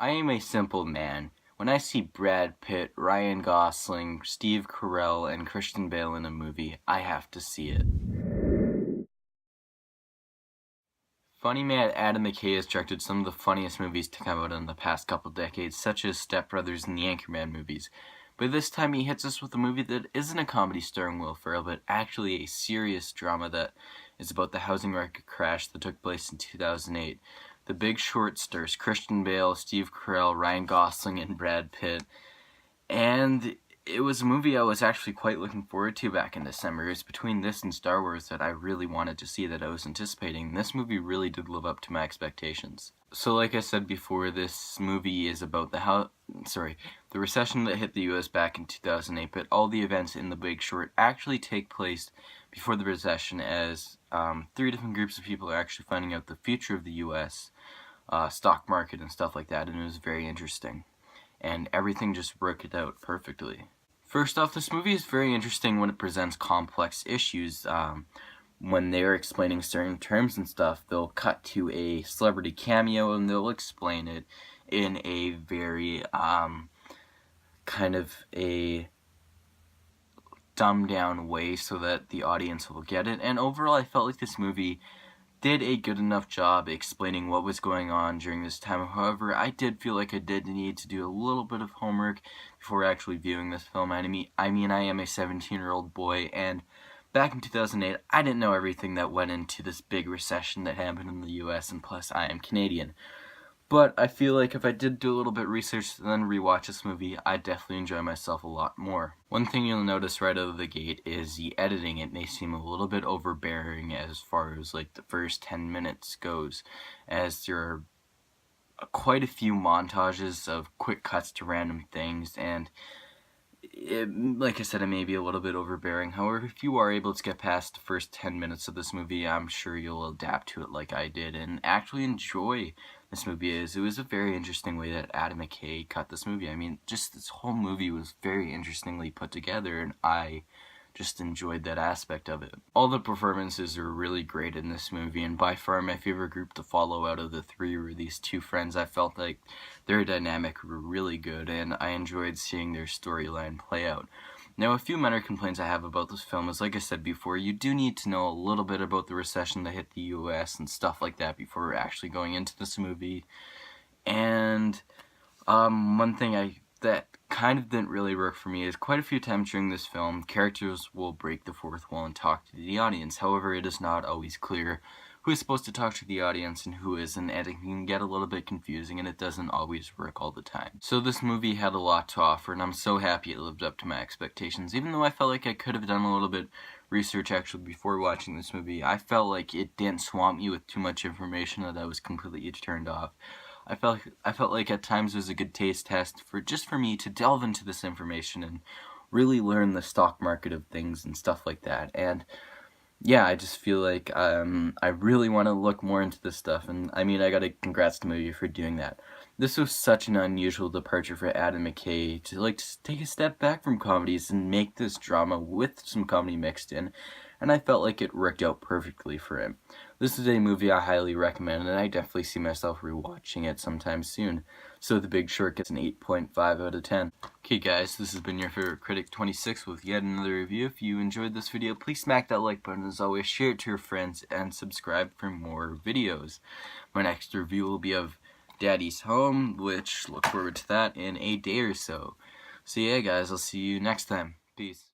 I am a simple man. When I see Brad Pitt, Ryan Gosling, Steve Carell, and Christian Bale in a movie, I have to see it. Funny man Adam McKay has directed some of the funniest movies to come out in the past couple decades, such as Step Brothers and the Anchorman movies. But this time he hits us with a movie that isn't a comedy starring Will Ferrell, but actually a serious drama that is about the housing market crash that took place in 2008. The Big Short stars Christian Bale, Steve Carell, Ryan Gosling, and Brad Pitt. And it was a movie I was actually quite looking forward to back in December. It was between this and Star Wars that I really wanted to see, that I was anticipating. This movie really did live up to my expectations. So like I said before, this movie is about the recession that hit the US back in 2008, but all the events in The Big Short actually take place before the recession, as three different groups of people are actually finding out the future of the US stock market and stuff like that, and it was very interesting. And everything just worked out perfectly. First off, this movie is very interesting when it presents complex issues. When they're explaining certain terms and stuff, they'll cut to a celebrity cameo and they'll explain it in a very kind of a dumbed down way so that the audience will get it. And overall, I felt like this movie did a good enough job explaining what was going on during this time. However, I did feel like I did need to do a little bit of homework before actually viewing this film. I mean, I am a 17-year-old boy, and back in 2008, I didn't know everything that went into this big recession that happened in the US, and plus I am Canadian. But I feel like if I did do a little bit of research and then rewatch this movie, I'd definitely enjoy myself a lot more. One thing you'll notice right out of the gate is the editing. It may seem a little bit overbearing as far as like the first 10 minutes goes, as there are quite a few montages of quick cuts to random things, and like I said, it may be a little bit overbearing. However, if you are able to get past the first 10 minutes of this movie, I'm sure you'll adapt to it like I did and actually enjoy this movie. It was a very interesting way that Adam McKay cut this movie. I mean, just this whole movie was very interestingly put together, and I just enjoyed that aspect of it. All the performances are really great in this movie, and by far my favorite group to follow out of the three were these two friends. I felt like their dynamic were really good, and I enjoyed seeing their storyline play out. Now, a few minor complaints I have about this film is, like I said before, you do need to know a little bit about the recession that hit the US and stuff like that before actually going into this movie. And one thing that kind of didn't really work for me is quite a few times during this film, characters will break the fourth wall and talk to the audience. However, it is not always clear who is supposed to talk to the audience and who isn't, and it can get a little bit confusing, and it doesn't always work all the time. So this movie had a lot to offer, and I'm so happy it lived up to my expectations. Even though I felt like I could have done a little bit research actually before watching this movie, I felt like it didn't swamp me with too much information that I was completely turned off. I felt like at times it was a good taste test for me to delve into this information and really learn the stock market of things and stuff like that. And yeah, I just feel like I really want to look more into this stuff, and I mean, I gotta congrats to the movie for doing that. This was such an unusual departure for Adam McKay to take a step back from comedies and make this drama with some comedy mixed in, and I felt like it worked out perfectly for him. This is a movie I highly recommend, and I definitely see myself rewatching it sometime soon. So The Big Short gets an 8.5 out of 10. Okay guys, this has been your favorite critic 26 with yet another review. If you enjoyed this video, please smack that like button. As always, share it to your friends and subscribe for more videos. My next review will be of Daddy's Home, which look forward to that in a day or so. So yeah guys, I'll see you next time. Peace.